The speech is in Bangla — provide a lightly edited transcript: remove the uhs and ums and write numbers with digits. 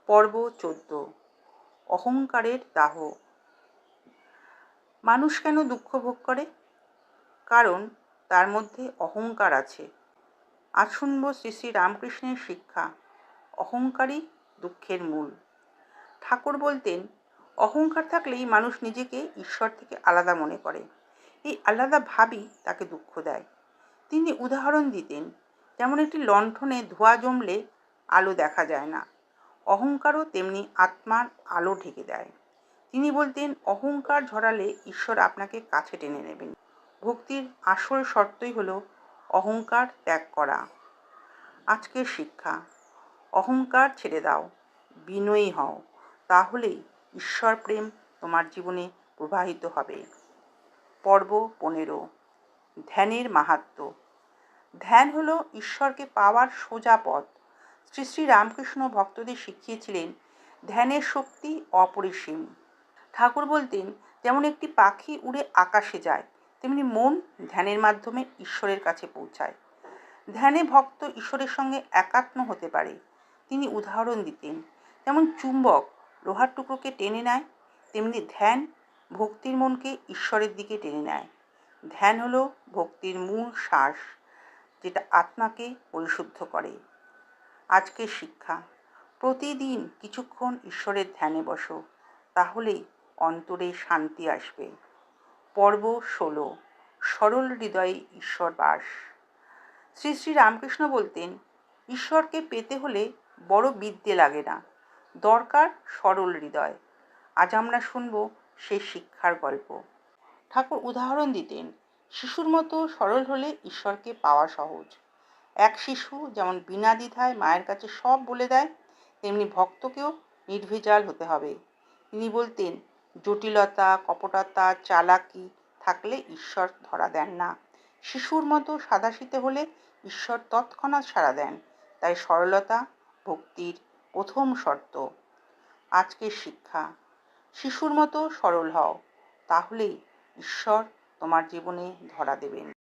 পর্ব 14। অহংকারের দাহ। মানুষ কেন দুঃখ ভোগ করে? কারণ তার মধ্যে অহংকার আছে। আজ শুনব শ্রী শ্রী রামকৃষ্ণের শিক্ষা, অহংকারই দুঃখের মূল। ঠাকুর বলতেন, অহংকার থাকলেই মানুষ নিজেকে ঈশ্বর থেকে আলাদা মনে করে। এই আলাদা ভাবই তাকে দুঃখ দেয়। তিনি উদাহরণ দিতেন, যেমন একটি লণ্ঠনে ধোঁয়া জমলে আলো দেখা যায় না, অহংকারও তেমনি আত্মার আলো ঢেকে দেয়। তিনি বলতেন, অহংকার ঝরালে ঈশ্বর আপনাকে কাছে টেনে নেবেন। ভক্তির আসল শর্তই হলো অহংকার ত্যাগ করা। আজকের শিক্ষা, অহংকার ছেড়ে দাও, বিনয়ী হও, তাহলেই ঈশ্বর প্রেম তোমার জীবনে প্রবাহিত হবে। পর্ব 15। ধ্যানের মাহাত্ম্য। ধ্যান হলো ঈশ্বরকে পাওয়ার সোজা পথ। শ্রী শ্রী রামকৃষ্ণ ভক্তদের শিখিয়েছিলেন, ধ্যানের শক্তি অপরিসীম। ঠাকুর বলতেন, যেমন একটি পাখি উড়ে আকাশে যায়, তেমনি মন ধ্যানের মাধ্যমে ঈশ্বরের কাছে পৌঁছায়। ধ্যানে ভক্ত ঈশ্বরের সঙ্গে একাত্ম হতে পারে। তিনি উদাহরণ দিতেন, যেমন চুম্বক লোহার টুকরোকে টেনে নেয়, তেমনি ধ্যান ভক্তির মনকে ঈশ্বরের দিকে টেনে নেয়। ধ্যান হলো ভক্তির মূল শ্বাস, যেটা আত্মাকে পরিশুদ্ধ করে। আজকের শিক্ষা, প্রতিদিন কিছুক্ষণ ঈশ্বরের ধ্যানে বসো, তাহলেই অন্তরে শান্তি আসবে। পর্ব 16। সরল হৃদয়ে ঈশ্বর বাস। শ্রী শ্রী রামকৃষ্ণ বলতেন, ঈশ্বরকে পেতে হলে বড় বিদ্যে লাগে না, দরকার সরল হৃদয়। আজ আমরা শুনব সেই শিক্ষার গল্প। ঠাকুর উদাহরণ দিতেন, শিশুর মতো সরল হলে ঈশ্বরকে পাওয়া সহজ। এক শিশু যেমন বিনা দ্বিধায় মায়ের কাছে সব বলে দেয়, তেমনি ভক্তকেও নির্ভেজাল হতে হবে। তিনি বলতেন, জটিলতা, কপটতা, চালাকি থাকলে ঈশ্বর ধরা দেন না। শিশুর মতো সাদাসিধে হলে ঈশ্বর তৎক্ষণাৎ সাড়া দেন। তাই সরলতা ভক্তির প্রথম শর্ত। আজকের শিক্ষা, শিশুর মতো সরল হও, তাহলেই ঈশ্বর তোমার জীবনে ধরা দেবেন।